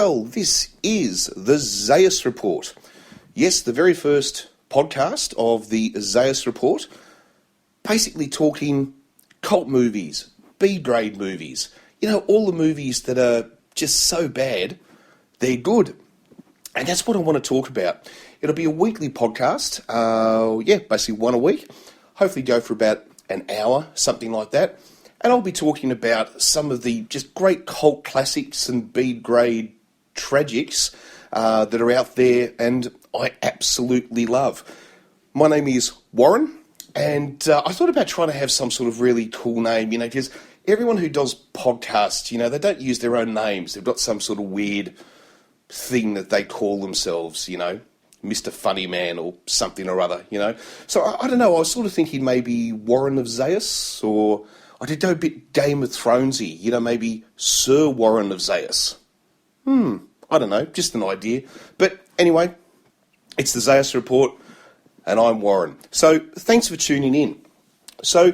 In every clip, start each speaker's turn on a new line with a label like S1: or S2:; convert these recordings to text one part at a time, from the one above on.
S1: Well, this is the Zaius Report. Yes, the very first podcast of the Zaius Report, basically talking cult movies, B-grade movies. You know, all the movies that are just so bad, they're good. And that's what I want to talk about. It'll be a weekly podcast, basically one a week. Hopefully go for about an hour, something like that. And I'll be talking about some of the just great cult classics and B-grade tragics that are out there and I absolutely love. My name is Warren, and I thought about trying to have some sort of really cool name, because everyone who does podcasts, they don't use their own names. They've got some sort of weird thing that they call themselves, Mr. Funny Man or something or other, So I don't know, I was sort of thinking maybe Warren of Zaius, or I did go a bit Game of Thronesy, maybe Sir Warren of Zaius. I don't know, just an idea. But anyway, it's the Zaius Report, and I'm Warren. So thanks for tuning in. So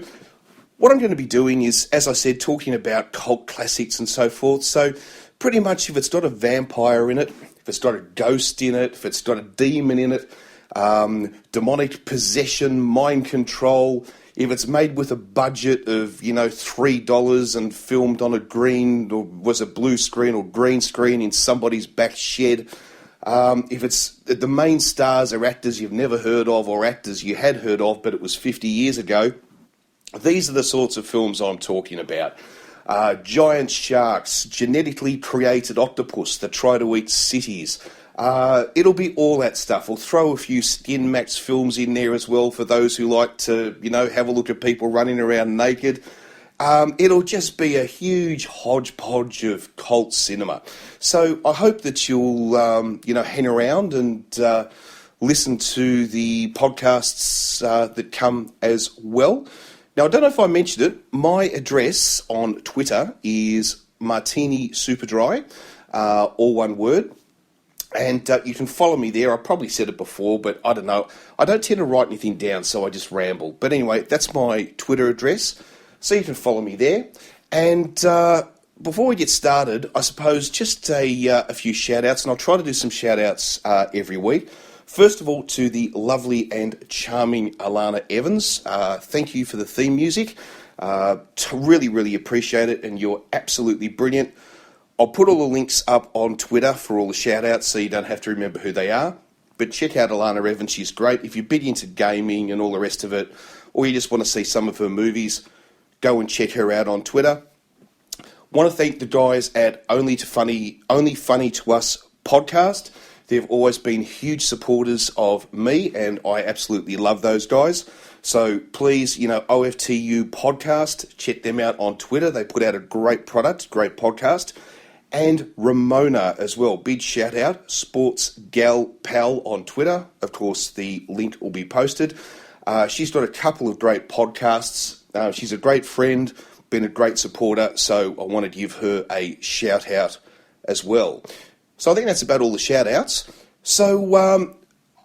S1: what I'm going to be doing is, as I said, talking about cult classics and so forth. So pretty much if it's got a vampire in it, if it's got a ghost in it, if it's got a demon in it, demonic possession, mind control, if it's made with a budget of, $3 and filmed on a green, or was a blue screen or green screen in somebody's back shed, if it's the main stars are actors you've never heard of or actors you had heard of but it was 50 years ago, these are the sorts of films I'm talking about. Giant sharks, genetically created octopus that try to eat cities. It'll be all that stuff. We'll throw a few Skin Max films in there as well for those who like to, have a look at people running around naked. It'll just be a huge hodgepodge of cult cinema. So I hope that you'll, hang around and listen to the podcasts that come as well. Now, I don't know if I mentioned it. My address on Twitter is Martini Superdry, all one word. And you can follow me there. I probably said it before, but I don't know. I don't tend to write anything down, so I just ramble. But anyway, that's my Twitter address, so you can follow me there. And before we get started, I suppose just a few shout-outs, and I'll try to do some shout-outs every week. First of all, to the lovely and charming Alana Evans. Thank you for the theme music. Really, really appreciate it, and you're absolutely brilliant. I'll put all the links up on Twitter for all the shout-outs so you don't have to remember who they are. But check out Alana Evans, she's great. If you're big into gaming and all the rest of it, or you just want to see some of her movies, go and check her out on Twitter. Want to thank the guys at Only Funny to Us podcast. They've always been huge supporters of me, and I absolutely love those guys. So please, OFTU podcast, check them out on Twitter. They put out a great product, great podcast. And Ramona as well. Big shout out, Sports Gal Pal on Twitter. Of course, the link will be posted. She's got a couple of great podcasts. She's a great friend, been a great supporter, so I want to give her a shout out as well. So I think that's about all the shout outs. So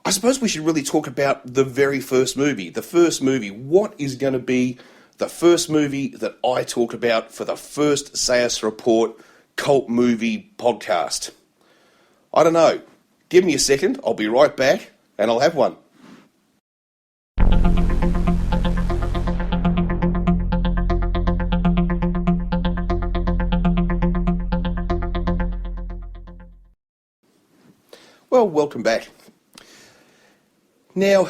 S1: I suppose we should really talk about the very first movie. The first movie. What is going to be the first movie that I talk about for the first Zaius Report cult movie podcast? I don't know. Give me a second. I'll be right back and I'll have one. Well, welcome back. Now,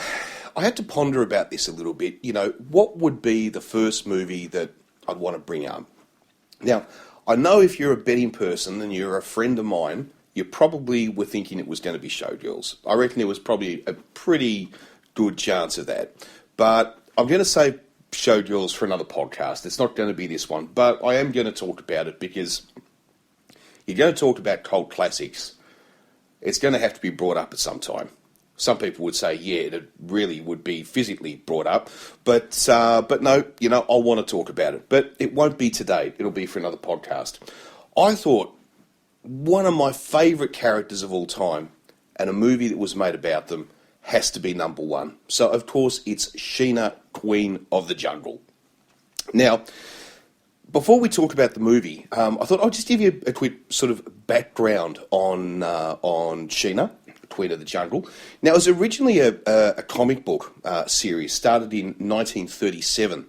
S1: I had to ponder about this a little bit. What would be the first movie that I'd want to bring up? Now, I know if you're a betting person and you're a friend of mine, you probably were thinking it was going to be Showgirls. I reckon there was probably a pretty good chance of that. But I'm going to say Showgirls for another podcast. It's not going to be this one. But I am going to talk about it because you're going to talk about cult classics. It's going to have to be brought up at some time. Some people would say, yeah, it really would be physically brought up. But no, I want to talk about it. But it won't be today. It'll be for another podcast. I thought one of my favourite characters of all time and a movie that was made about them has to be number one. So, of course, it's Shenna, Queen of the Jungle. Now, Before we talk about the movie, I thought I'd just give you a quick sort of background on Shenna, Queen of the Jungle. Now, it was originally a comic book series, started in 1937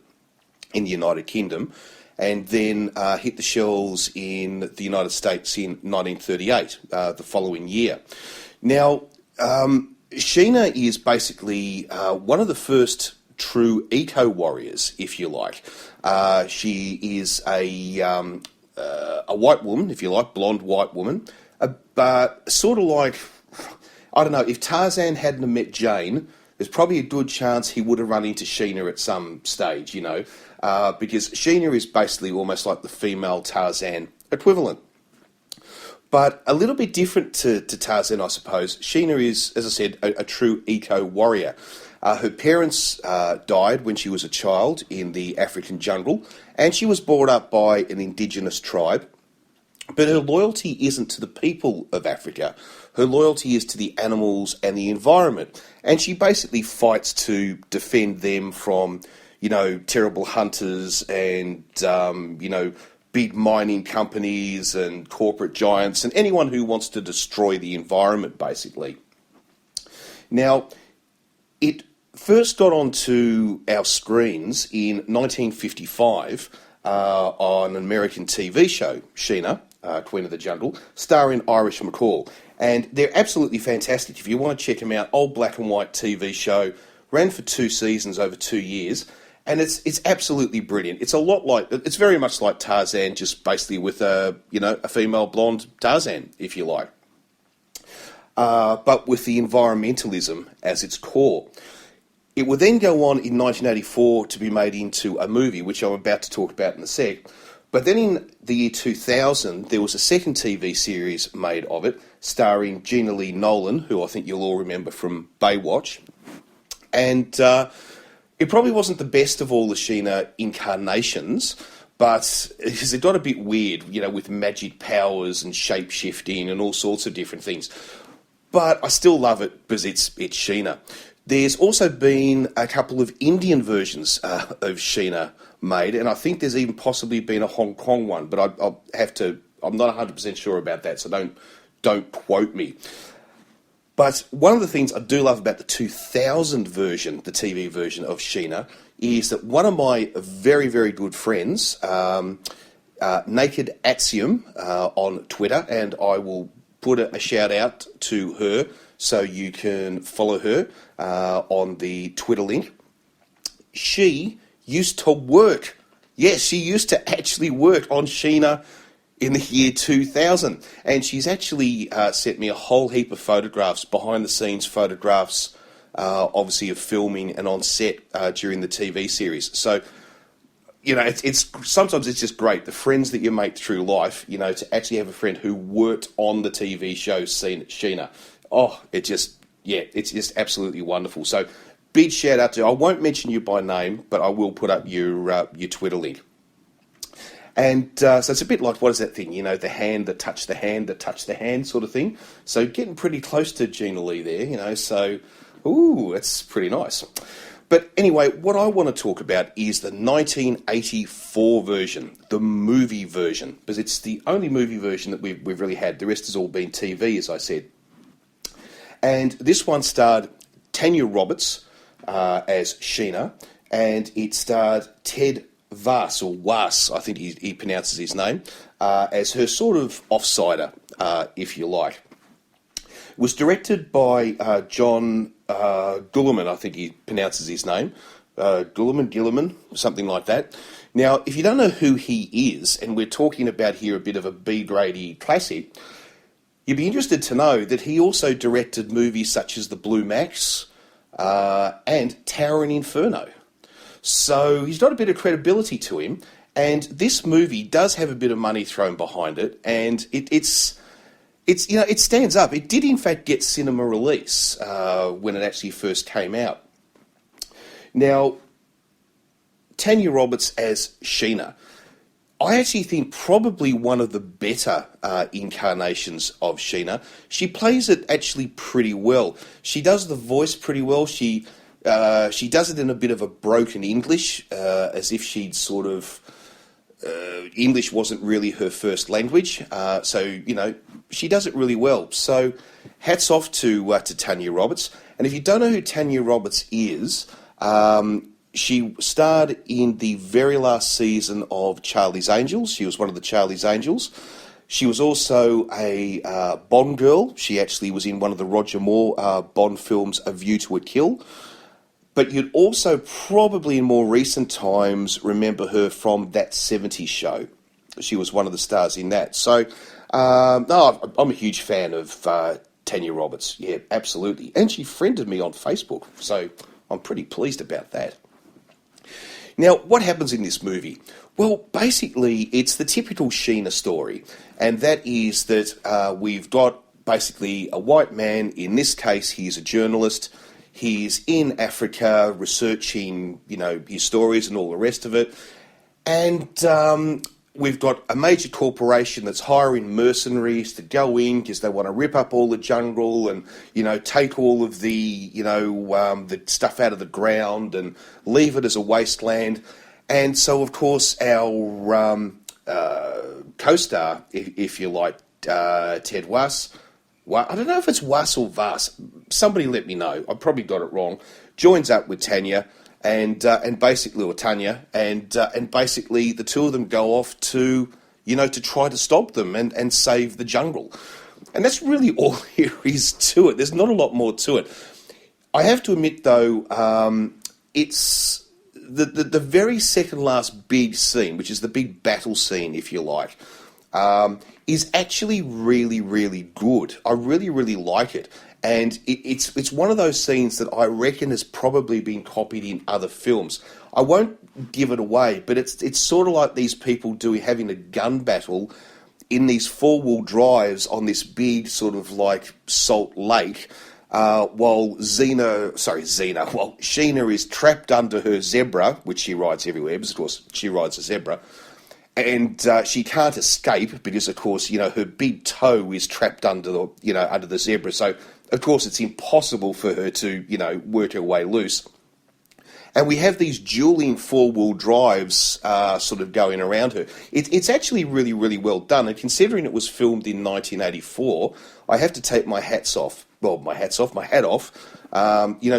S1: in the United Kingdom, and then hit the shelves in the United States in 1938, the following year. Now, Shenna is basically one of the first true eco-warriors, if you like. She is a white woman, if you like, blonde white woman, but sort of like, I don't know, if Tarzan hadn't have met Jane, there's probably a good chance he would have run into Shenna at some stage, you know, because Shenna is basically almost like the female Tarzan equivalent. But a little bit different to Tarzan, I suppose. Shenna is, as I said, a true eco-warrior. Her parents died when she was a child in the African jungle, and she was brought up by an indigenous tribe. But her loyalty isn't to the people of Africa. Her loyalty is to the animals and the environment. And she basically fights to defend them from, you know, terrible hunters and, you know, big mining companies and corporate giants and anyone who wants to destroy the environment, basically. Now, it first got onto our screens in 1955 on an American TV show, Shenna, Queen of the Jungle, starring Irish McCall. And they're absolutely fantastic. If you want to check them out, old black and white TV show, ran for 2 seasons over 2 years, and it's absolutely brilliant. It's very much like Tarzan, just basically with a female blonde Tarzan, if you like, but with the environmentalism as its core. It would then go on in 1984 to be made into a movie, which I'm about to talk about in a sec. But then in the year 2000, there was a second TV series made of it, starring Gina Lee Nolan, who I think you'll all remember from Baywatch. And it probably wasn't the best of all the Shenna incarnations, but because it got a bit weird, you know, with magic powers and shape-shifting and all sorts of different things. But I still love it because it's Shenna. There's also been a couple of Indian versions of Shenna made, and I think there's even possibly been a Hong Kong one, but I'm not 100% sure about that, so don't quote me. But one of the things I do love about the 2000 version, the TV version of Shenna, is that one of my very, very good friends, Naked Axiom on Twitter, and I will put a shout out to her so you can follow her on the Twitter link. She used to work. Yes, she used to actually work on Shenna in the year 2000. And she's actually sent me a whole heap of photographs, behind-the-scenes photographs, obviously of filming and on set during the TV series. So, you know, it's sometimes it's just great, the friends that you make through life, you know, to actually have a friend who worked on the TV show Shenna. Oh, it's just absolutely wonderful. So, big shout out to, I won't mention you by name, but I will put up your Twitter link. And so it's a bit like, what is that thing, you know, the hand that touched the hand that touched the hand sort of thing. So getting pretty close to Gina Lee there, you know, so, ooh, it's pretty nice. But anyway, what I want to talk about is the 1984 version, the movie version, because it's the only movie version that we've really had. The rest has all been TV, as I said. And this one starred Tanya Roberts as Shenna, and it starred Ted Vass, or Was, I think he pronounces his name, as her sort of offsider, if you like. It was directed by John Guillermin, I think he pronounces his name, Guillermin, something like that. Now, if you don't know who he is, and we're talking about here a bit of a B-grade classic, you'd be interested to know that he also directed movies such as The Blue Max and Towering Inferno. So he's got a bit of credibility to him, and this movie does have a bit of money thrown behind it, and it's you know, it stands up. It did in fact get cinema release when it actually first came out. Now, Tanya Roberts as Shenna, I actually think probably one of the better incarnations of Shenna. She plays it actually pretty well. She does the voice pretty well. She does it in a bit of a broken English, as if she'd sort of English wasn't really her first language, so she does it really well. So hats off to Tanya Roberts. And if you don't know who Tanya Roberts is, she starred in the very last season of Charlie's Angels. She was one of the Charlie's Angels. She was also a Bond girl. She actually was in one of the Roger Moore Bond films, A View to a Kill. But you'd also probably in more recent times remember her from That 70s Show. She was one of the stars in that. So, no, I'm a huge fan of Tanya Roberts. Yeah, absolutely. And she friended me on Facebook, so I'm pretty pleased about that. Now, what happens in this movie? Well, basically, it's the typical Shenna story, and that is that we've got basically a white man. In this case, he's a journalist. He's in Africa researching, his stories and all the rest of it. And we've got a major corporation that's hiring mercenaries to go in because they want to rip up all the jungle and, take all of the stuff out of the ground and leave it as a wasteland. And so, of course, our co-star, if you like, Ted Was, I don't know if it's Was or Vas. Somebody let me know. I probably got it wrong. Joins up with Tanya and basically the two of them go off to try to stop them and save the jungle. And that's really all there is to it. There's not a lot more to it. I have to admit though, it's the very second last big scene, which is the big battle scene, if you like. Is actually really, really good. I really, really like it. And it's one of those scenes that I reckon has probably been copied in other films. I won't give it away, but it's sort of like these people having a gun battle in these four-wheel drives on this big sort of like salt lake, while Shenna is trapped under her zebra, which she rides everywhere, because of course she rides a zebra. And she can't escape because, of course, her big toe is trapped under the zebra. So, of course, it's impossible for her to, work her way loose. And we have these dueling four-wheel drives sort of going around her. It's actually really, really well done. And considering it was filmed in 1984, I have to take my hat off, to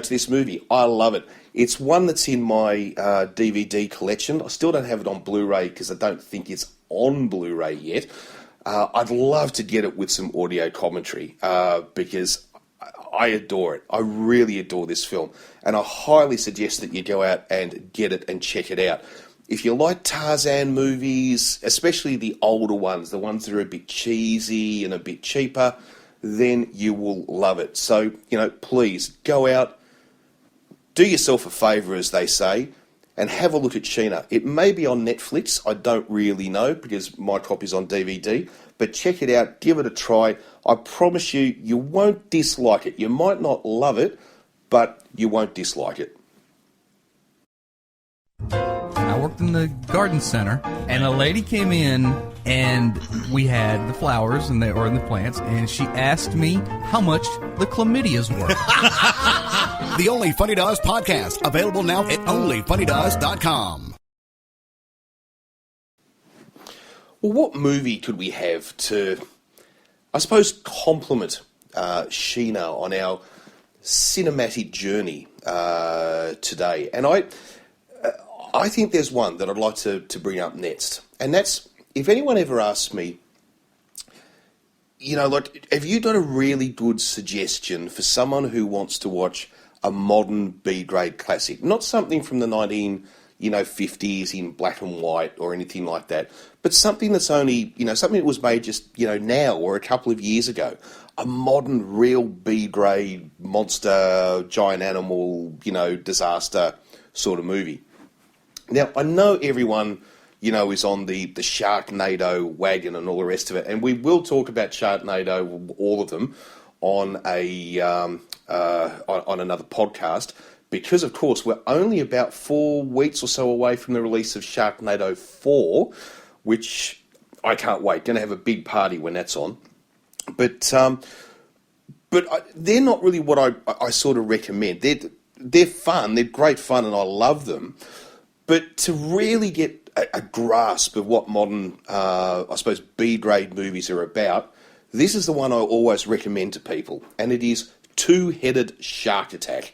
S1: this movie. I love it. It's one that's in my DVD collection. I still don't have it on Blu-ray because I don't think it's on Blu-ray yet. I'd love to get it with some audio commentary because I adore it. I really adore this film. And I highly suggest that you go out and get it and check it out. If you like Tarzan movies, especially the older ones, the ones that are a bit cheesy and a bit cheaper, then you will love it. So, please go out, do yourself a favour, as they say, and have a look at Shenna. It may be on Netflix, I don't really know, because my copy's on DVD, but check it out, give it a try. I promise you, you won't dislike it. You might not love it, but you won't dislike it.
S2: I worked in the garden center, and a lady came in, and we had the flowers or the plants, and she asked me how much the chlamydias were.
S3: The Only Funny to Us podcast, available now at onlyfunnytous.com.
S1: Well, what movie could we have to, I suppose, complement Shenna on our cinematic journey today? And I think there's one that I'd like to bring up next, and that's, if anyone ever asks me, have you got a really good suggestion for someone who wants to watch a modern B-grade classic? Not something from the 50s in black and white or anything like that, but something that's only, something that was made just, now or a couple of years ago. A modern, real B-grade monster, giant animal, disaster sort of movie. Now, I know everyone, is on the Sharknado wagon and all the rest of it, and we will talk about Sharknado, all of them, on on another podcast, because, of course, we're only about 4 weeks or so away from the release of Sharknado 4, which I can't wait. Going to have a big party when that's on. But they're not really what I sort of recommend. They're fun. They're great fun, and I love them. But to really get a grasp of what modern, I suppose, B-grade movies are about, this is the one I always recommend to people, and it is Two-Headed Shark Attack.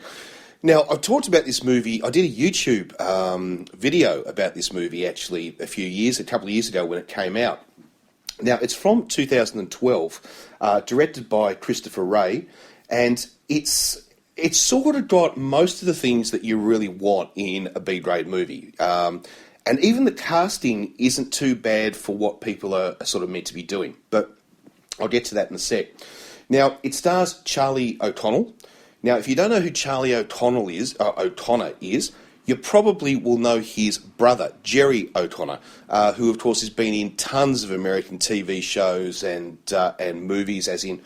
S1: Now, I've talked about this movie. I did a YouTube video about this movie, actually, a couple of years ago when it came out. Now, it's from 2012, directed by Christopher Ray, and it's sort of got most of the things that you really want in a B-grade movie. And even the casting isn't too bad for what people are sort of meant to be doing. But I'll get to that in a sec. Now, it stars Charlie O'Connell. Now, if you don't know who Charlie O'Connor is, you probably will know his brother, Jerry O'Connor, who, of course, has been in tons of American TV shows and movies, as in,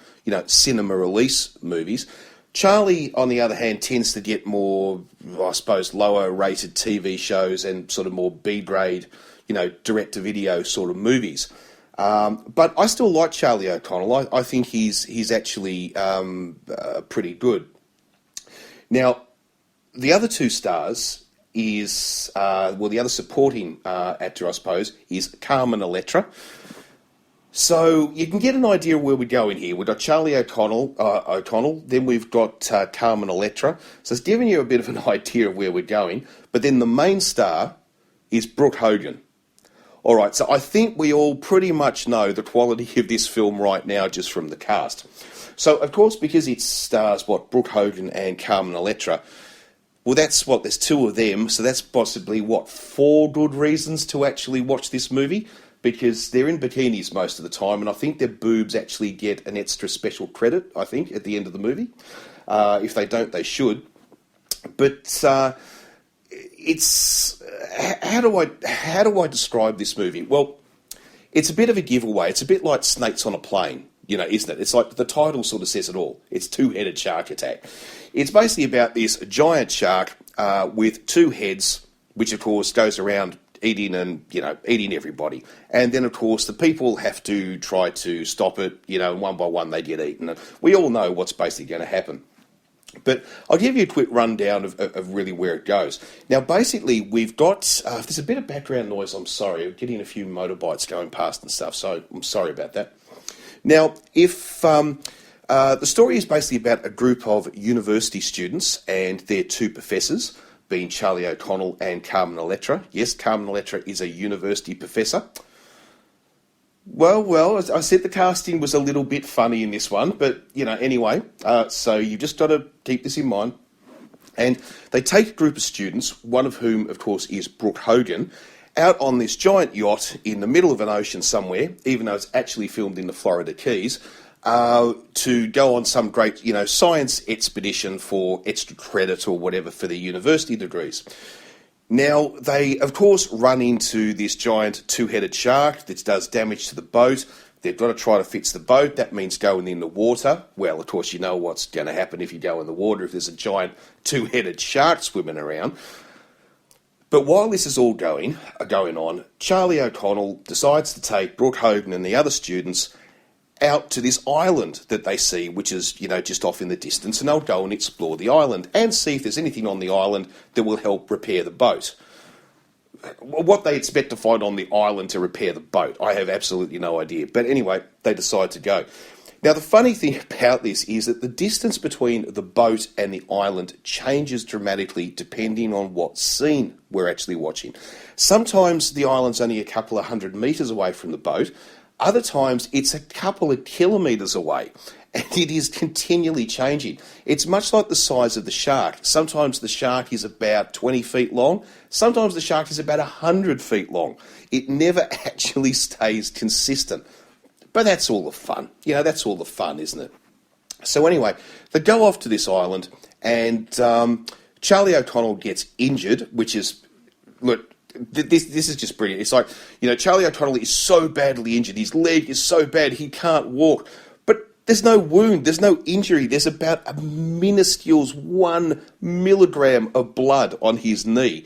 S1: cinema release movies. Charlie, on the other hand, tends to get more, I suppose, lower-rated TV shows and sort of more B-grade, direct-to-video sort of movies. But I still like Charlie O'Connell. I think he's actually pretty good. Now, the other two stars is, the other supporting actor, I suppose, is Carmen Electra. So you can get an idea of where we're going here. We've got Charlie O'Connell, then we've got Carmen Electra. So it's giving you a bit of an idea of where we're going. But then the main star is Brooke Hogan. All right, so I think we all pretty much know the quality of this film right now just from the cast. So, of course, because it stars, Brooke Hogan and Carmen Electra, well, there's two of them, so that's possibly, 4 good reasons to actually watch this movie, because they're in bikinis most of the time, and I think their boobs actually get an extra special credit, I think, at the end of the movie. If they don't, they should. But it's... How do I describe this movie? Well, it's a bit of a giveaway. It's a bit like Snakes on a Plane, isn't it? It's like the title sort of says it all. It's Two-Headed Shark Attack. It's basically about this giant shark with 2 heads, which of course goes around eating everybody. And then of course the people have to try to stop it, and one by one they get eaten. And we all know what's basically going to happen. But I'll give you a quick rundown of really where it goes. Now, basically, we've got... if there's a bit of background noise, I'm sorry. I'm getting a few motorbikes going past and stuff, so I'm sorry about that. Now, if the story is basically about a group of university students and their 2 professors, being Charlie O'Connell and Carmen Electra. Yes, Carmen Electra is a university professor. Well, I said the casting was a little bit funny in this one, but, anyway, so you've just got to keep this in mind. And they take a group of students, one of whom, of course, is Brooke Hogan, out on this giant yacht in the middle of an ocean somewhere, even though it's actually filmed in the Florida Keys, to go on some great, science expedition for extra credit or whatever for their university degrees. Now, they, of course, run into this giant 2-headed shark that does damage to the boat. They've got to try to fix the boat. That means going in the water. Well, of course, you know what's going to happen if you go in the water, if there's a giant 2-headed shark swimming around. But while this is all going on, Charlie O'Connell decides to take Brooke Hogan and the other students out to this island that they see, which is, just off in the distance, and they'll go and explore the island and see if there's anything on the island that will help repair the boat. What they expect to find on the island to repair the boat, I have absolutely no idea. But anyway, they decide to go. Now, the funny thing about this is that the distance between the boat and the island changes dramatically depending on what scene we're actually watching. Sometimes the island's only a couple of 100 metres away from the boat. Other times, it's a couple of kilometres away, and it is continually changing. It's much like the size of the shark. Sometimes the shark is about 20 feet long. Sometimes the shark is about 100 feet long. It never actually stays consistent. But that's all the fun. That's all the fun, isn't it? So anyway, they go off to this island, and Charlie O'Connell gets injured, which is... Look, this is just brilliant. It's like, Charlie O'Connell is so badly injured. His leg is so bad he can't walk. But there's no wound. There's no injury. There's about a minuscule 1 milligram of blood on his knee.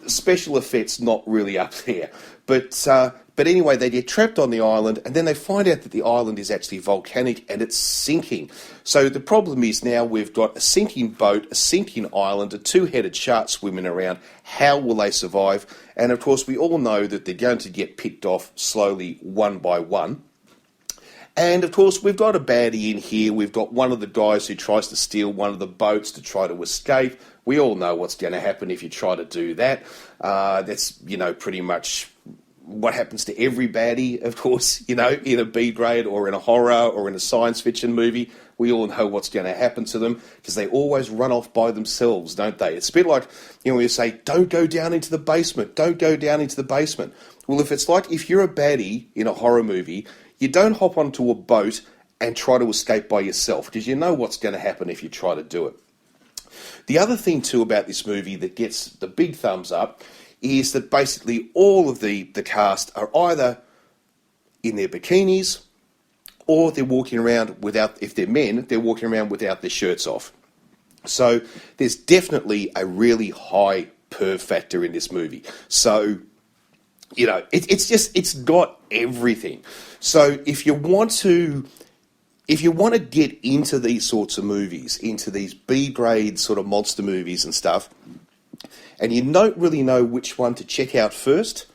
S1: special effects not really up there. But anyway, they get trapped on the island, and then they find out that the island is actually volcanic and it's sinking. So the problem is now we've got a sinking boat, a sinking island, a two-headed shark swimming around. How will they survive? And of course, we all know that they're going to get picked off slowly, one by one. And of course, we've got a baddie in here. We've got one of the guys who tries to steal one of the boats to try to escape. We all know what's going to happen if you try to do that. That's, pretty much what happens to every baddie, of course, in a B grade or in a horror or in a science fiction movie. We all know what's going to happen to them because they always run off by themselves, don't they? It's a bit like, when you say, don't go down into the basement, don't go down into the basement. Well, if you're a baddie in a horror movie, you don't hop onto a boat and try to escape by yourself because you know what's going to happen if you try to do it. The other thing too about this movie that gets the big thumbs up is that basically all of the cast are either in their bikinis or they're walking around without, if they're men, they're walking around without their shirts off. So there's definitely a really high perv factor in this movie. So, it's got everything. So if you want to get into these sorts of movies, into these B-grade sort of monster movies and stuff, and you don't really know which one to check out first,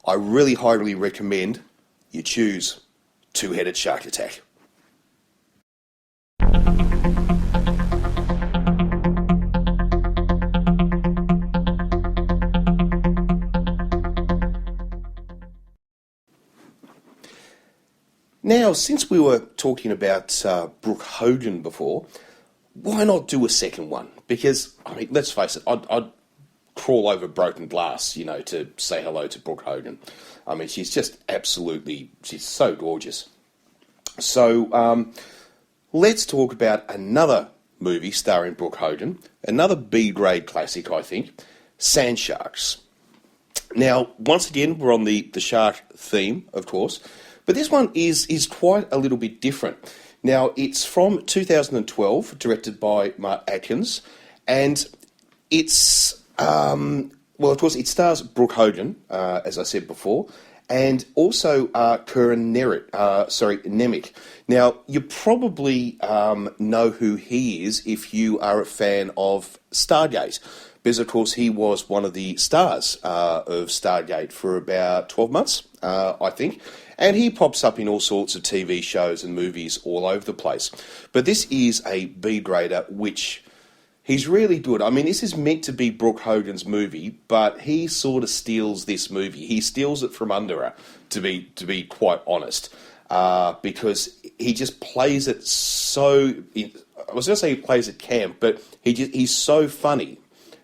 S1: I really highly recommend you choose Two-Headed Shark Attack. Now, since we were talking about Brooke Hogan before, why not do a second one? Because, let's face it, I'd crawl over broken glass, to say hello to Brooke Hogan. She's just she's so gorgeous. So, let's talk about another movie starring Brooke Hogan, another B-grade classic, I think, Sand Sharks. Now, once again, we're on the shark theme, of course, but this one is quite a little bit different. Now, it's from 2012, directed by Mark Atkins, and it's, of course, it stars Brooke Hogan, as I said before, and also Kieran Nemec. Now, you probably know who he is if you are a fan of Stargate, because, of course, he was one of the stars of Stargate for about 12 months, I think. And he pops up in all sorts of TV shows and movies all over the place. But this is a B-grader, which he's really good. This is meant to be Brooke Hogan's movie, but he sort of steals this movie. He steals it from under her, to be quite honest, because he just plays it so... I was going to say he plays it camp, but he's so funny,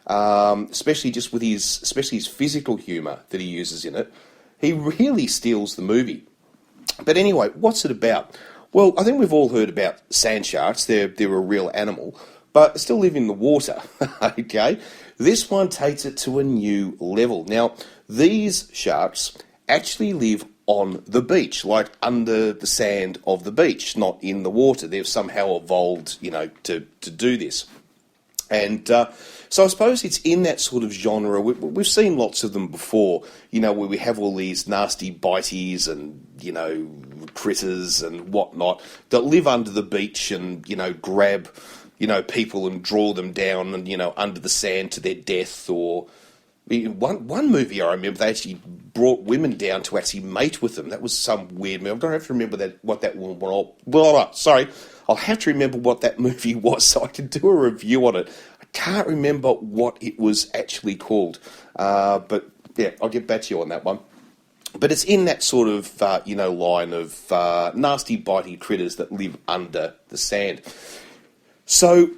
S1: especially just with his physical humour that he uses in it. He really steals the movie. But anyway, what's it about? Well, I think we've all heard about sand sharks. They're a real animal, but still live in the water, okay? This one takes it to a new level. Now, these sharks actually live on the beach, like under the sand of the beach, not in the water. They've somehow evolved, to do this. And so I suppose it's in that sort of genre. We've seen lots of them before, where we have all these nasty biteys and, critters and whatnot that live under the beach and, grab, people and draw them down and, under the sand to their death. Or one movie I remember, they actually brought women down to actually mate with them. That was some weird movie. I'm going to have to remember what that one was. Sorry. I'll have to remember what that movie was so I can do a review on it. I can't remember what it was actually called. But, yeah, I'll get back to you on that one. But it's in that sort of, line of nasty, bitey critters that live under the sand. So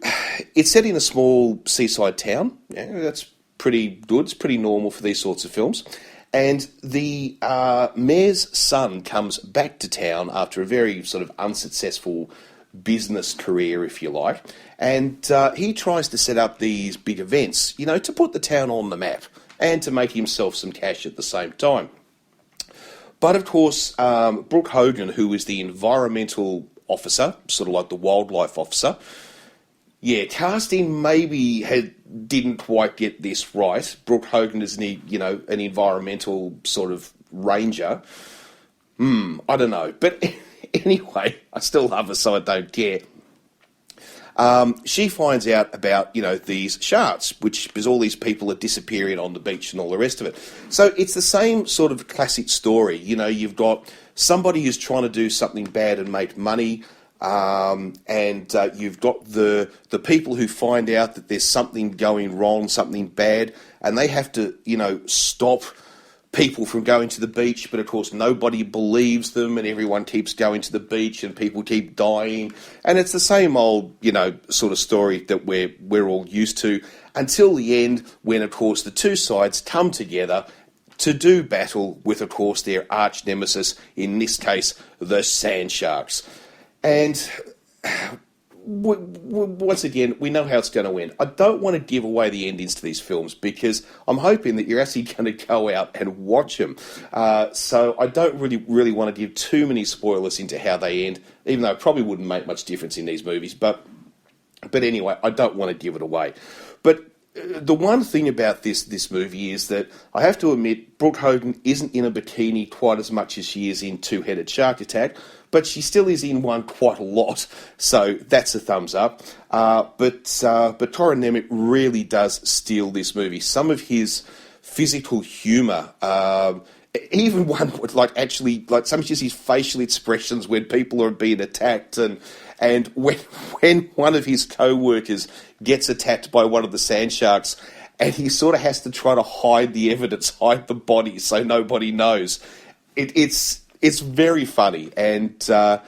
S1: it's set in a small seaside town. Yeah, that's pretty good. It's pretty normal for these sorts of films. And the mayor's son comes back to town after a very sort of unsuccessful business career, if you like, and he tries to set up these big events, to put the town on the map and to make himself some cash at the same time. But of course, Brooke Hogan, who is the environmental officer, sort of like the wildlife officer, Yeah, casting maybe didn't quite get this right. Brooke Hogan is an environmental sort of ranger. I don't know. But anyway, I still love her, so I don't care. She finds out about, these sharks, because all these people are disappearing on the beach and all the rest of it. So it's the same sort of classic story. You've got somebody who's trying to do something bad and make money, and you've got the people who find out that there's something going wrong, something bad, and they have to, stop people from going to the beach, but of course nobody believes them, and everyone keeps going to the beach, and people keep dying, and it's the same old, sort of story that we're all used to, until the end, when of course the two sides come together to do battle with, of course, their arch nemesis, in this case, the sand sharks. And once again, we know how it's going to end. I don't want to give away the endings to these films, because I'm hoping that you're actually going to go out and watch them. So I don't really want to give too many spoilers into how they end, even though it probably wouldn't make much difference in these movies. But anyway, I don't want to give it away. But the one thing about this movie is that I have to admit Brooke Hogan isn't in a bikini quite as much as she is in Two-Headed Shark Attack, but she still is in one quite a lot, so that's a thumbs up. But Torrin Nemec really does steal this movie. Some of his physical humour, even one like some of his facial expressions when people are being attacked, and when one of his co-workers gets attacked by one of the sand sharks, and he sort of has to try to hide the evidence, hide the body, so nobody knows. It's very funny, and so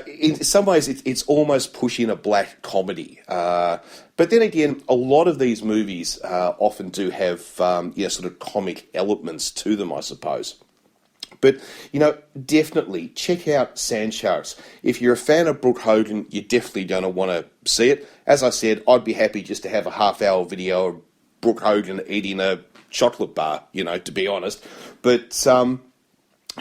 S1: in some ways it's almost pushing a black comedy. But then again, a lot of these movies often do have sort of comic elements to them, I suppose. But, definitely check out Sand Sharks. If you're a fan of Brooke Hogan, you're definitely going to want to see it. As I said, I'd be happy just to have a half-hour video of Brooke Hogan eating a chocolate bar, to be honest. But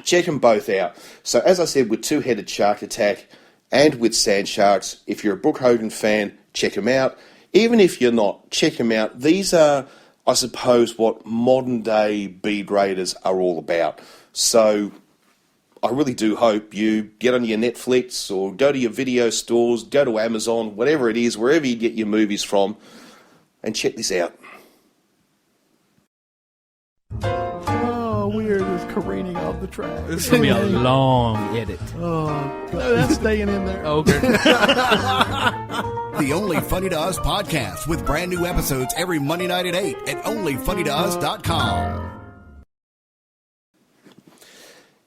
S1: check them both out. So, as I said, with Two-Headed Shark Attack and with Sand Sharks, if you're a Brooke Hogan fan, check them out. Even if you're not, check them out. These are, I suppose, what modern-day B-graders are all about. So I really do hope you get on your Netflix or go to your video stores, go to Amazon, whatever it is, wherever you get your movies from, and check this out.
S4: Oh, we're just careening off the track.
S2: This is going to be a long edit.
S4: Oh, God. No, that's staying in there.
S2: Okay.
S3: The Only Funny to Us podcast, with brand new episodes every Monday night at 8 at onlyfunnytous.com.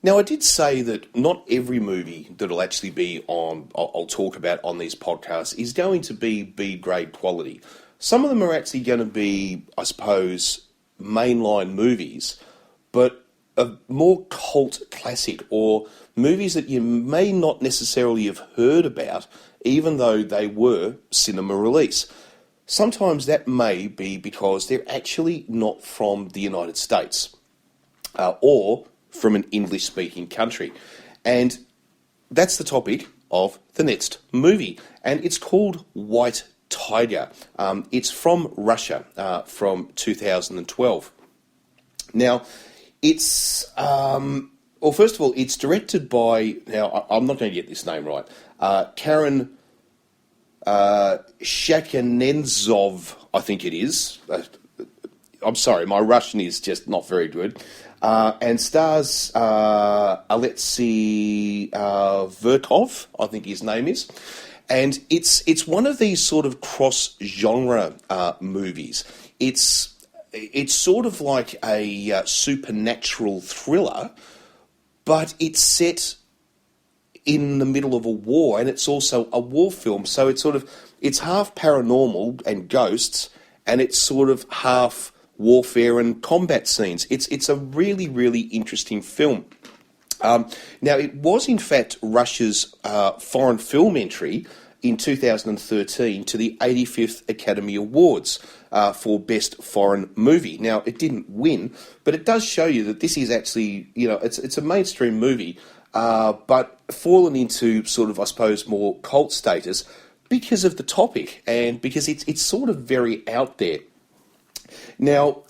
S1: Now, I did say that not every movie that'll actually be on, I'll talk about on these podcasts, is going to be B-grade quality. Some of them are actually going to be, I suppose, mainline movies, but a more cult classic, or movies that you may not necessarily have heard about, even though they were cinema release. Sometimes that may be because they're actually not from the United States, or from an English-speaking country. And that's the topic of the next movie. And it's called White Tiger. It's from Russia, from 2012. Now, it's... well, first of all, it's directed by... Now, I'm not going to get this name right. Karen Shakanenzov, I think it is. I'm sorry, my Russian is just not very good. And stars Alexei Verkov, I think his name is. And it's one of these sort of cross-genre movies. It's sort of like a supernatural thriller, but it's set in the middle of a war, and it's also a war film. So it's half paranormal and ghosts, and it's sort of half warfare and combat scenes. It's a really, really interesting film. Now, it was in fact Russia's foreign film entry in 2013 to the 85th Academy Awards for Best Foreign Movie. Now, it didn't win, but it does show you that this is actually, it's a mainstream movie, but fallen into sort of, I suppose, more cult status because of the topic and because it's sort of very out there. Now,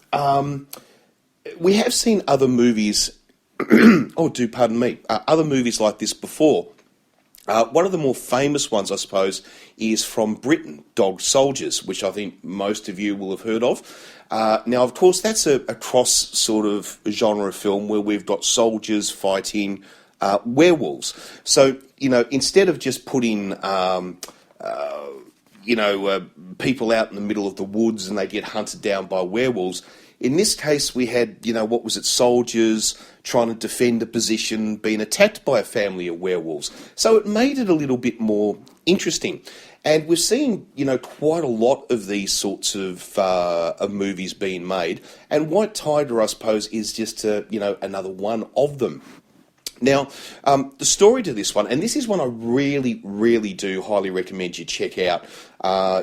S1: we have seen other movies, other movies like this before. One of the more famous ones, I suppose, is from Britain, Dog Soldiers, which I think most of you will have heard of. Now, of course, that's a cross sort of genre film where we've got soldiers fighting werewolves. So, instead of just putting, people out in the middle of the woods and they get hunted down by werewolves, in this case we had, soldiers trying to defend a position, being attacked by a family of werewolves. So it made it a little bit more interesting. And we've seen, quite a lot of these sorts of movies being made. And White Tiger, I suppose, is just, another one of them. Now, the story to this one, and this is one I really, really do highly recommend you check out.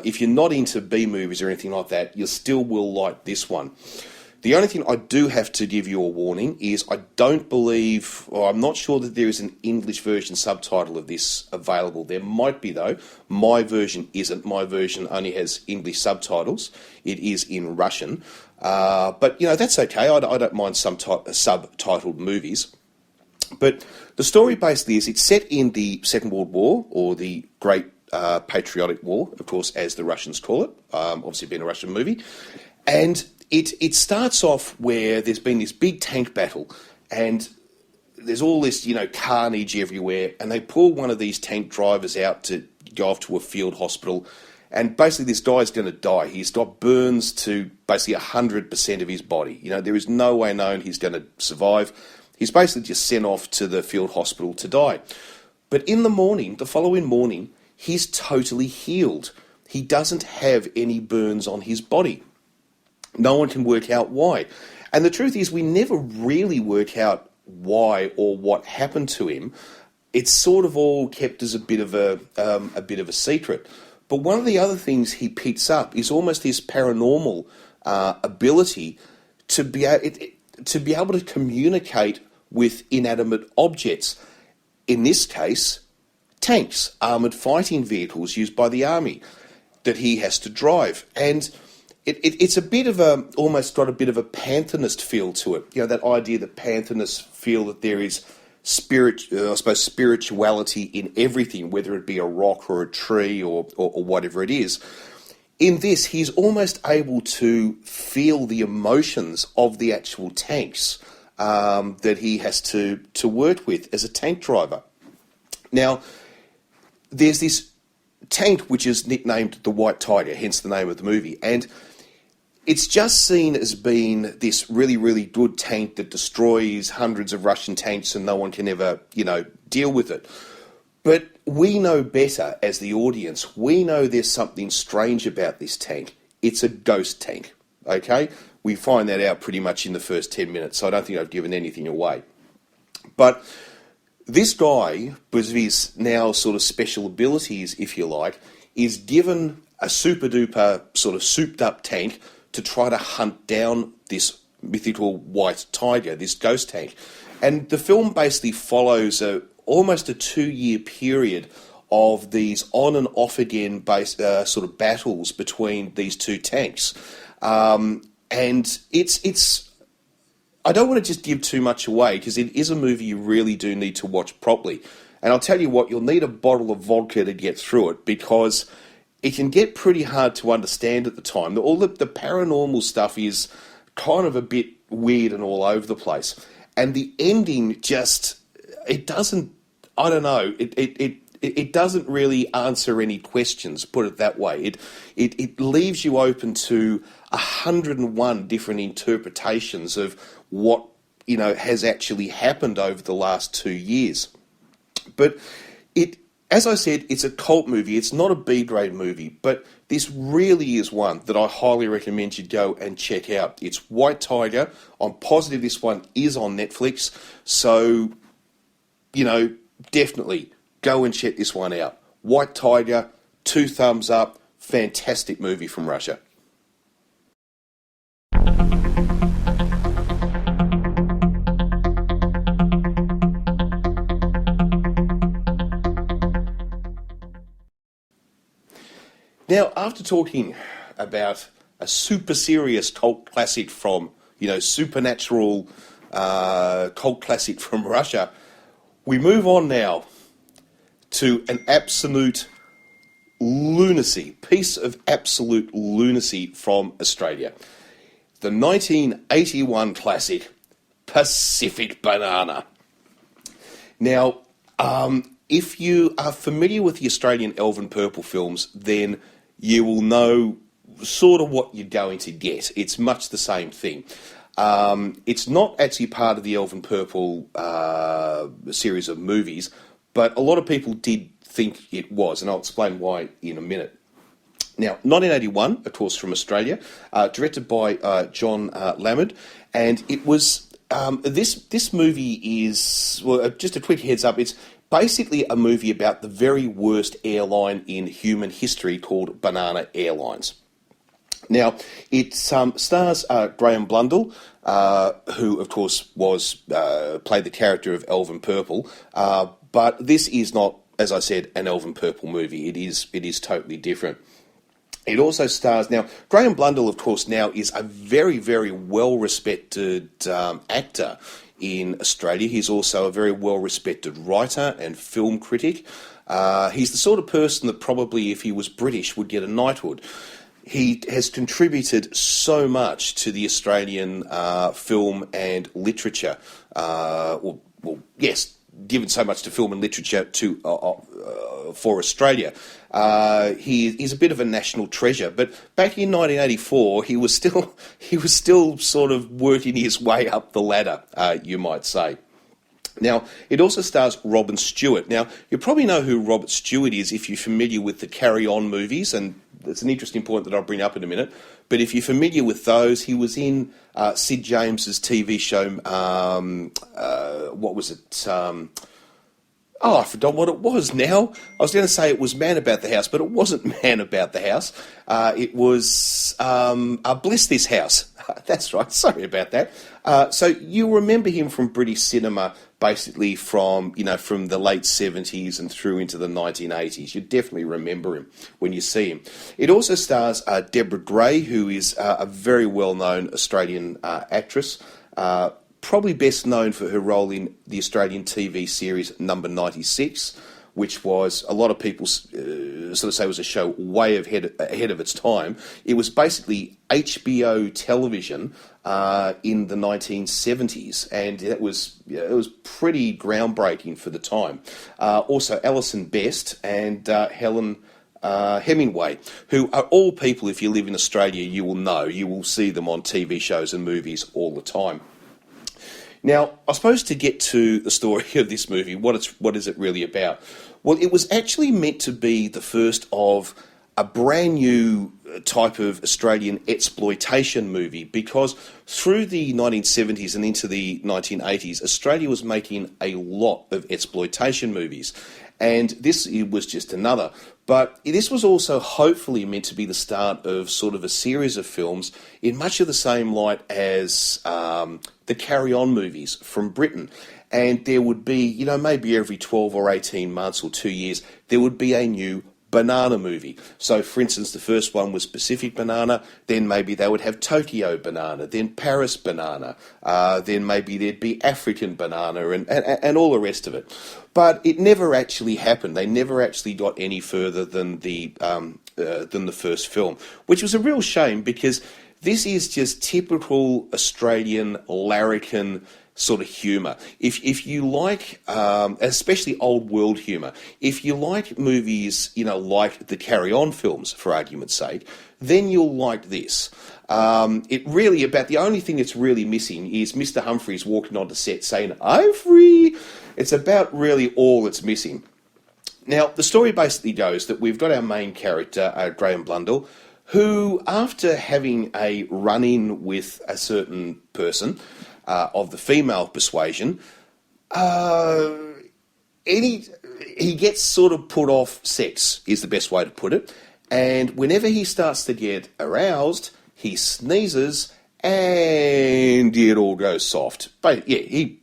S1: If you're not into B movies or anything like that, you still will like this one. The only thing I do have to give you a warning is I don't believe, or I'm not sure that there is an English version subtitle of this available. There might be, though. My version isn't. My version only has English subtitles. It is in Russian. But, that's okay. I don't mind subtitled movies. But the story basically is it's set in the Second World War, or the Great Patriotic War, of course, as the Russians call it, obviously being a Russian movie. And it starts off where there's been this big tank battle, and there's all this, carnage everywhere, and they pull one of these tank drivers out to go off to a field hospital, and basically this guy's going to die. He's got burns to basically 100% of his body. There is no way known he's going to survive. He's basically just sent off to the field hospital to die. But in the following morning, he's totally healed. He doesn't have any burns on his body. No one can work out why. And the truth is, we never really work out why or what happened to him. It's sort of all kept as a bit of a secret. But one of the other things he picks up is almost his paranormal ability to be able to communicate with inanimate objects. In this case, tanks, armoured fighting vehicles used by the army that he has to drive. And it's a bit of almost got a bit of a Pantherist feel to it. That idea that Pantherists feel that there is spirituality in everything, whether it be a rock or a tree or whatever it is. In this, he's almost able to feel the emotions of the actual tanks that he has to work with as a tank driver. Now, there's this tank which is nicknamed the White Tiger, hence the name of the movie, and it's just seen as being this really, really good tank that destroys hundreds of Russian tanks and no one can ever, deal with it. But we know better as the audience. We know there's something strange about this tank. It's a ghost tank, okay? We find that out pretty much in the first 10 minutes, so I don't think I've given anything away. But this guy, because of his now sort of special abilities, if you like, is given a super-duper sort of souped-up tank to try to hunt down this mythical white tiger, this ghost tank. And the film basically follows almost a 2-year period of these on and off again based sort of battles between these two tanks. And it's I don't want to just give too much away because it is a movie you really do need to watch properly. And I'll tell you what, you'll need a bottle of vodka to get through it because it can get pretty hard to understand at the time. All the paranormal stuff is kind of a bit weird and all over the place. And the ending just, it doesn't, I don't know, it doesn't really answer any questions, put it that way. It leaves you open to 101 different interpretations of what, has actually happened over the last 2 years. But as I said, it's a cult movie. It's not a B-grade movie, but this really is one that I highly recommend you go and check out. It's White Tiger. I'm positive this one is on Netflix, so, definitely go and check this one out. White Tiger, 2 thumbs up, fantastic movie from Russia. Now, after talking about a super serious cult classic from, supernatural cult classic from Russia, we move on now to an absolute piece of absolute lunacy from Australia. The 1981 classic, Pacific Banana. Now, if you are familiar with the Australian Elven Purple films, then you will know sort of what you're going to get. It's much the same thing. It's not actually part of the Elven Purple series of movies, but a lot of people did think it was, and I'll explain why in a minute. Now, 1981, of course, from Australia, directed by John Lammard, and it was this movie is, well, just a quick heads up. It's basically a movie about the very worst airline in human history called Banana Airlines. Now, it stars Graham Blundell, who, of course, was played the character of Elven Purple, but this is not, as I said, an Elven Purple movie. It is totally different. It also stars, now, Graham Blundell, of course, now is a very, very well-respected actor in Australia. He's also a very well-respected writer and film critic. He's the sort of person that probably, if he was British, would get a knighthood. He has contributed so much to the Australian film and literature. Given so much to film and literature for Australia. He's a bit of a national treasure, but back in 1984, he was still sort of working his way up the ladder, you might say. Now, it also stars Robin Stewart. Now, you probably know who Robert Stewart is if you're familiar with the Carry On movies, and it's an interesting point that I'll bring up in a minute. But if you're familiar with those, he was in Sid James's TV show, what was it? I forgot what it was now. I was going to say it was Man About the House, but it wasn't Man About the House. It was Bliss This House. That's right, sorry about that. So you remember him from British cinema, basically from the late 70s and through into the 1980s. You definitely remember him when you see him. It also stars Deborah Gray, who is a very well-known Australian actress, probably best known for her role in the Australian TV series Number 96, which was, a lot of people sort of say was a show way ahead of its time. It was basically HBO television in the 1970s, and it was pretty groundbreaking for the time. Also, Alison Best and Helen Hemingway, who are all people, if you live in Australia, you will know. You will see them on TV shows and movies all the time. Now, I suppose to get to the story of this movie, what is it really about? Well, it was actually meant to be the first of a brand new type of Australian exploitation movie, because through the 1970s and into the 1980s, Australia was making a lot of exploitation movies. And this was just another. But this was also hopefully meant to be the start of sort of a series of films in much of the same light as the Carry On movies from Britain. And there would be, maybe every 12 or 18 months or 2 years, there would be a new banana movie. So, for instance, the first one was Pacific Banana, then maybe they would have Tokyo Banana, then Paris Banana, then maybe there'd be African Banana and all the rest of it. But it never actually happened. They never actually got any further than the first film, which was a real shame, because this is just typical Australian larrikin sort of humour. If you like, especially old world humour, if you like movies, like the Carry On films, for argument's sake, then you'll like this. The only thing it's really missing is Mr. Humphries walking onto set saying, "I'm free." It's about really all it's missing. Now, the story basically goes that we've got our main character, Graham Blundell, who, after having a run-in with a certain person of the female persuasion, he gets sort of put off sex, is the best way to put it. And whenever he starts to get aroused, he sneezes and it all goes soft. But yeah, he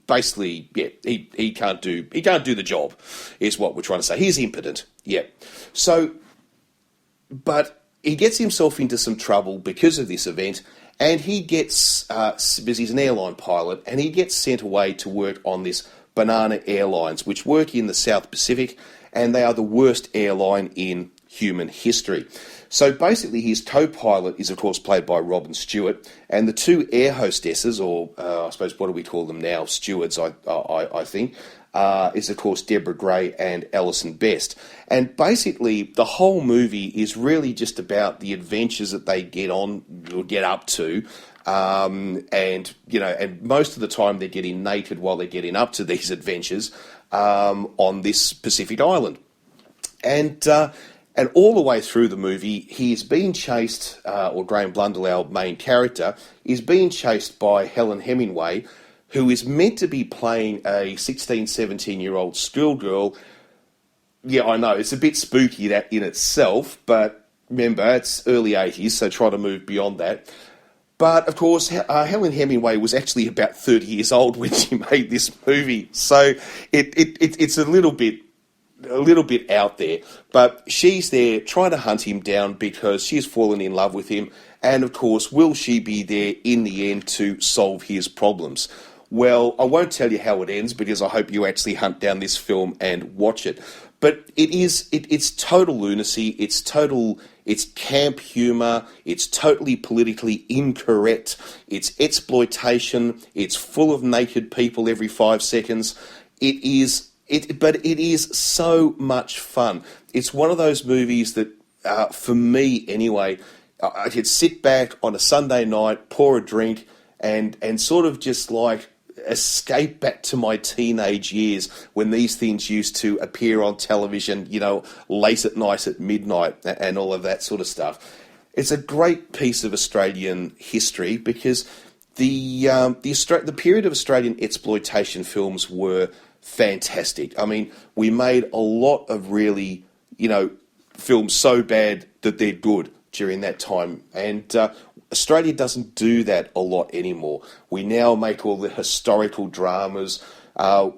S1: can't do the job, is what we're trying to say. He's impotent. Yeah. So But he gets himself into some trouble because of this event, and he gets, because he's an airline pilot, and he gets sent away to work on this Banana Airlines, which work in the South Pacific, and they are the worst airline in human history. So basically his co-pilot is, of course, played by Robin Stewart, and the two air hostesses, or I suppose, what do we call them now? Stewards, I think, is, of course, Deborah Gray and Alison Best. And basically, the whole movie is really just about the adventures that they get on, or get up to, and most of the time they're getting naked while they're getting up to these adventures on this Pacific island. And all the way through the movie, he is being chased, or Graham Blundell, our main character, is being chased by Helen Hemingway, who is meant to be playing a 16, 17-year-old schoolgirl. Yeah, I know, it's a bit spooky that in itself, but remember, it's early 80s, so try to move beyond that. But, of course, Helen Hemingway was actually about 30 years old when she made this movie, so it's a little bit out there, but she's there trying to hunt him down because she's fallen in love with him, and of course, will she be there in the end to solve his problems? Well, I won't tell you how it ends because I hope you actually hunt down this film and watch it. But it's total lunacy, it's camp humour, it's totally politically incorrect, it's exploitation, it's full of naked people every 5 seconds. But it is so much fun. It's one of those movies that, for me anyway, I could sit back on a Sunday night, pour a drink, and sort of just like escape back to my teenage years when these things used to appear on television, late at night at midnight and all of that sort of stuff. It's a great piece of Australian history because the period of Australian exploitation films were fantastic. I mean, we made a lot of really, films so bad that they're good during that time. And Australia doesn't do that a lot anymore. We now make all the historical dramas, and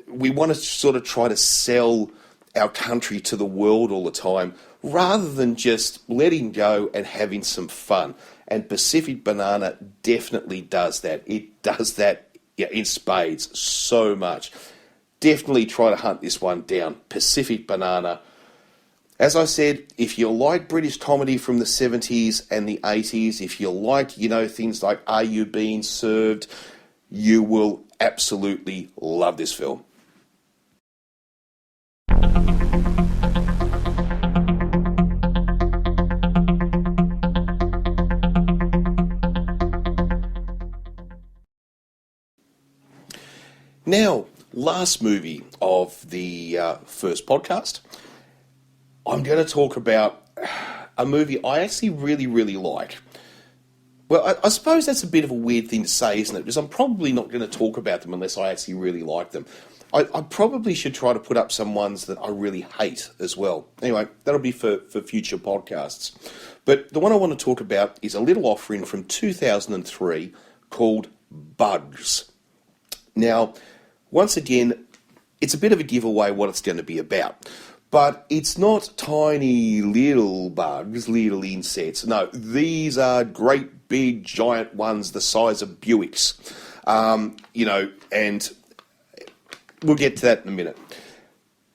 S1: we want to sort of try to sell our country to the world all the time, rather than just letting go and having some fun. And Pacific Banana definitely does that. It does that in spades so much. Definitely try to hunt this one down. Pacific Banana. As I said, if you like British comedy from the 70s and the 80s, if you like, things like Are You Being Served, you will absolutely love this film. Now, last movie of the first podcast, I'm going to talk about a movie I actually really, really like. Well, I suppose that's a bit of a weird thing to say, isn't it? Because I'm probably not going to talk about them unless I actually really like them. I probably should try to put up some ones that I really hate as well. Anyway, that'll be for future podcasts. But the one I want to talk about is a little offering from 2003 called Bugs. Now, once again, it's a bit of a giveaway what it's going to be about. But it's not tiny little bugs, little insects. No, these are great big giant ones the size of Buicks. And we'll get to that in a minute.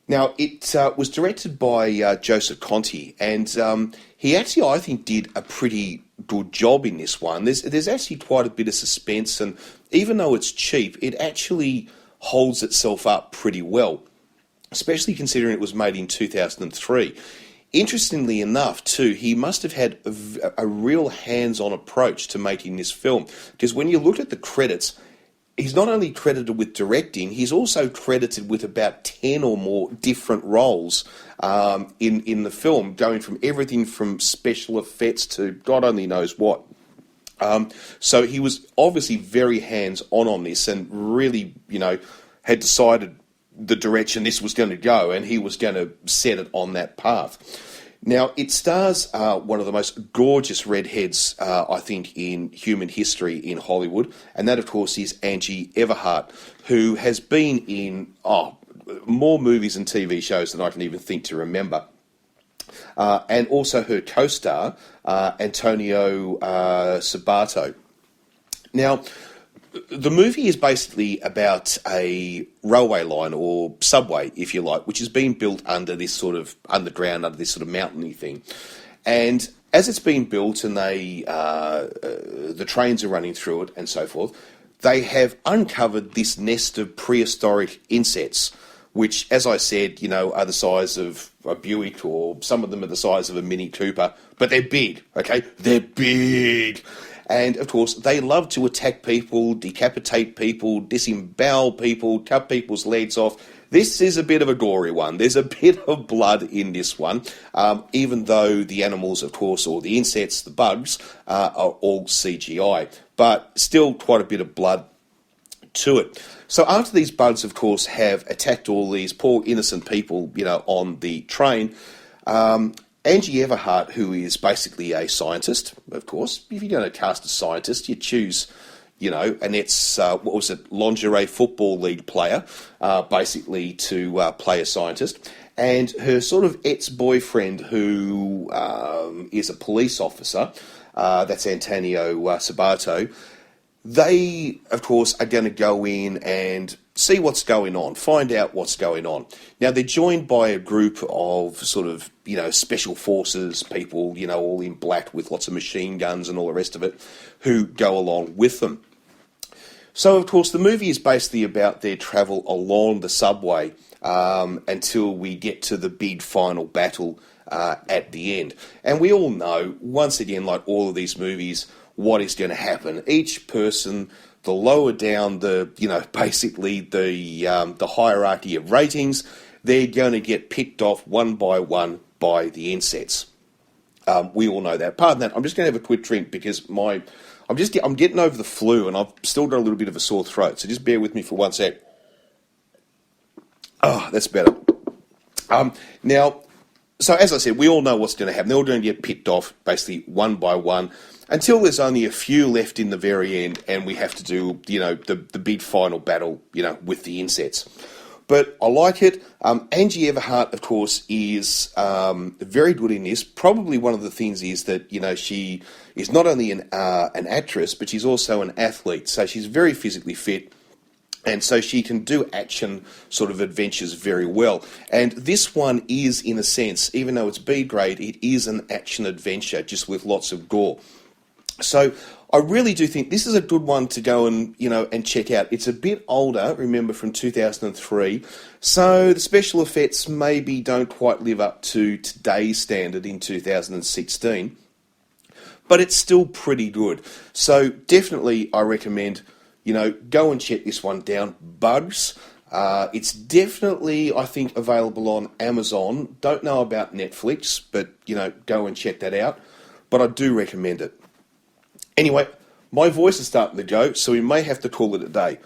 S1: Now, it was directed by Joseph Conti, and he actually, I think, did a pretty good job in this one. There's actually quite a bit of suspense, and even though it's cheap, it actually holds itself up pretty well, especially considering it was made in 2003. Interestingly enough, too, he must have had a real hands-on approach to making this film, because when you look at the credits, he's not only credited with directing, he's also credited with about 10 or more different roles in the film, going from everything from special effects to God only knows what. So he was obviously very hands-on on this and really, had decided the direction this was going to go, and he was going to set it on that path. Now, it stars one of the most gorgeous redheads, I think, in human history in Hollywood, and that, of course, is Angie Everhart, who has been in more movies and TV shows than I can even think to remember. and also her co-star, Antonio Sabato. Now, the movie is basically about a railway line, or subway, if you like, which is being built under this sort of underground, under this sort of mountainy thing. And as it's being built and the trains are running through it and so forth, they have uncovered this nest of prehistoric insects, which, as I said, are the size of a Buick, or some of them are the size of a Mini Cooper, but they're big, okay? They're big. And, of course, they love to attack people, decapitate people, disembowel people, cut people's legs off. This is a bit of a gory one. There's a bit of blood in this one, even though the animals, of course, or the insects, the bugs, are all CGI. But still quite a bit of blood to it. So after these bugs, of course, have attacked all these poor innocent people, on the train, Angie Everhart, who is basically a scientist, of course. If you're going to cast a scientist, you choose, and it's, lingerie football league player, basically to play a scientist. And her sort of ex-boyfriend, who is a police officer, that's Antonio Sabato. They, of course, are going to go in and see what's going on, find out what's going on. Now, they're joined by a group of sort of, special forces people, all in black with lots of machine guns and all the rest of it, who go along with them. So, of course, the movie is basically about their travel along the subway until we get to the big final battle at the end. And we all know, once again, like all of these movies, what is going to happen. Each person, the lower down basically the hierarchy of ratings, they're going to get picked off one by the insects. We all know that. Pardon that, I'm just going to have a quick drink because I'm getting over the flu and I've still got a little bit of a sore throat, so just bear with me for 1 sec. Oh, that's better. Now, so as I said, we all know what's going to happen. They're all going to get picked off basically one by one, until there's only a few left in the very end, and we have to do, the big final battle, with the insects. But I like it. Angie Everhart, of course, is very good in this. Probably one of the things is that, she is not only an actress, but she's also an athlete. So she's very physically fit, and so she can do action sort of adventures very well. And this one is, in a sense, even though it's B grade, it is an action adventure, just with lots of gore. So I really do think this is a good one to go and, and check out. It's a bit older, remember, from 2003. So the special effects maybe don't quite live up to today's standard in 2016. But it's still pretty good. So definitely I recommend, go and check this one down. Bugs. It's definitely, I think, available on Amazon. Don't know about Netflix, but, go and check that out. But I do recommend it. Anyway, my voice is starting to go, so we may have to call it a day.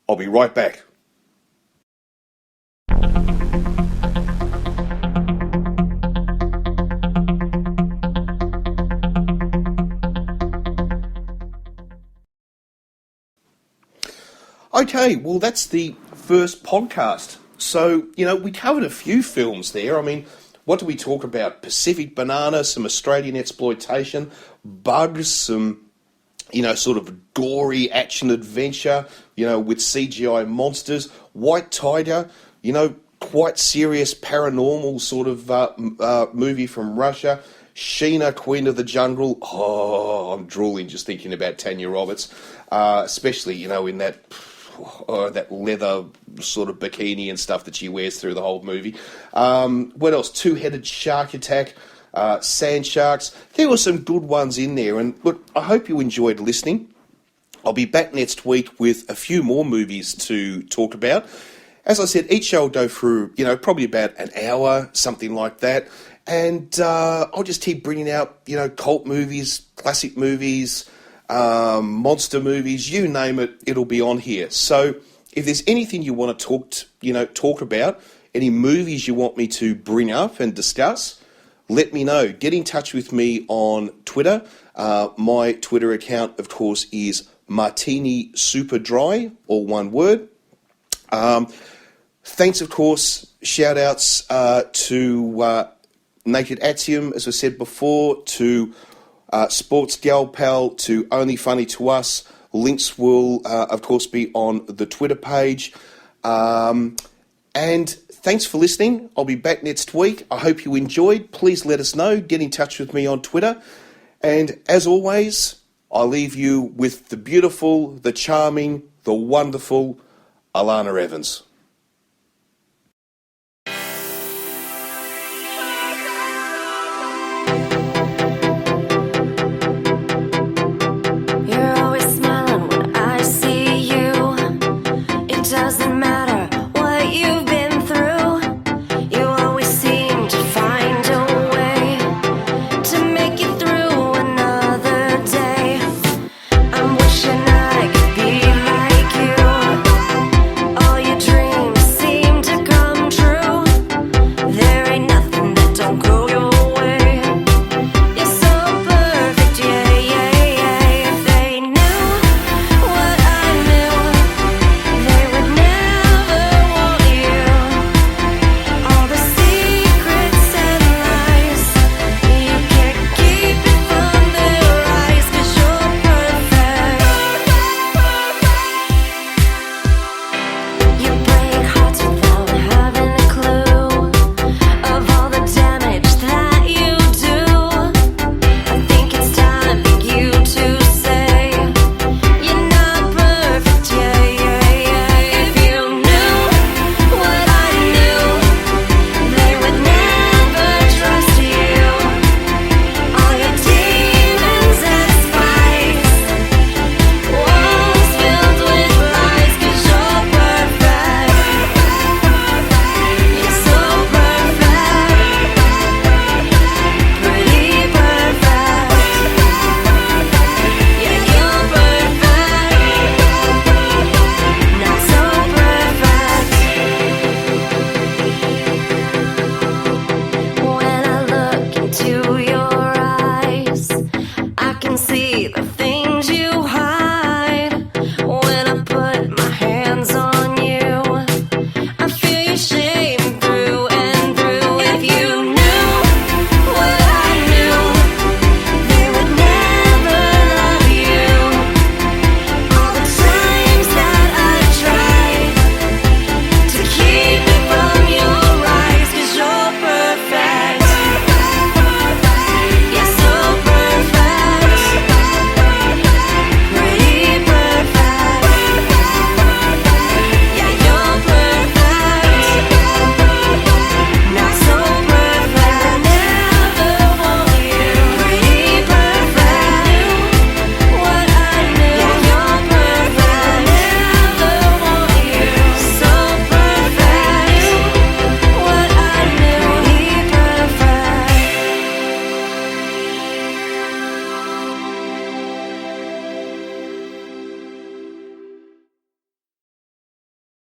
S1: I'll be right back. Okay, well, that's the first podcast. So, we covered a few films there. I mean, what do we talk about? Pacific Banana, some Australian exploitation, Bugs, some, sort of gory action adventure, with CGI monsters, White Tiger, quite serious paranormal sort of movie from Russia, Shenna, Queen of the Jungle. Oh, I'm drooling just thinking about Tanya Roberts, especially, in that leather sort of bikini and stuff that she wears through the whole movie. What else? Two-Headed Shark Attack, Sand Sharks. There were some good ones in there. And look, I hope you enjoyed listening. I'll be back next week with a few more movies to talk about. As I said, each show will go through, probably about an hour, something like that. And I'll just keep bringing out, cult movies, classic movies, monster movies, you name it, it'll be on here. So if there's anything you want to talk about, any movies you want me to bring up and discuss, let me know. Get in touch with me on Twitter. My Twitter account, of course, is Martini Super Dry, all one word. Thanks, of course, shout outs to Naked Atium, as I said before, to Sports Gal Pal, to Only Funny to Us. Links will, of course, be on the Twitter page. And thanks for listening. I'll be back next week. I hope you enjoyed. Please let us know. Get in touch with me on Twitter. And as always, I'll leave you with the beautiful, the charming, the wonderful Alana Evans.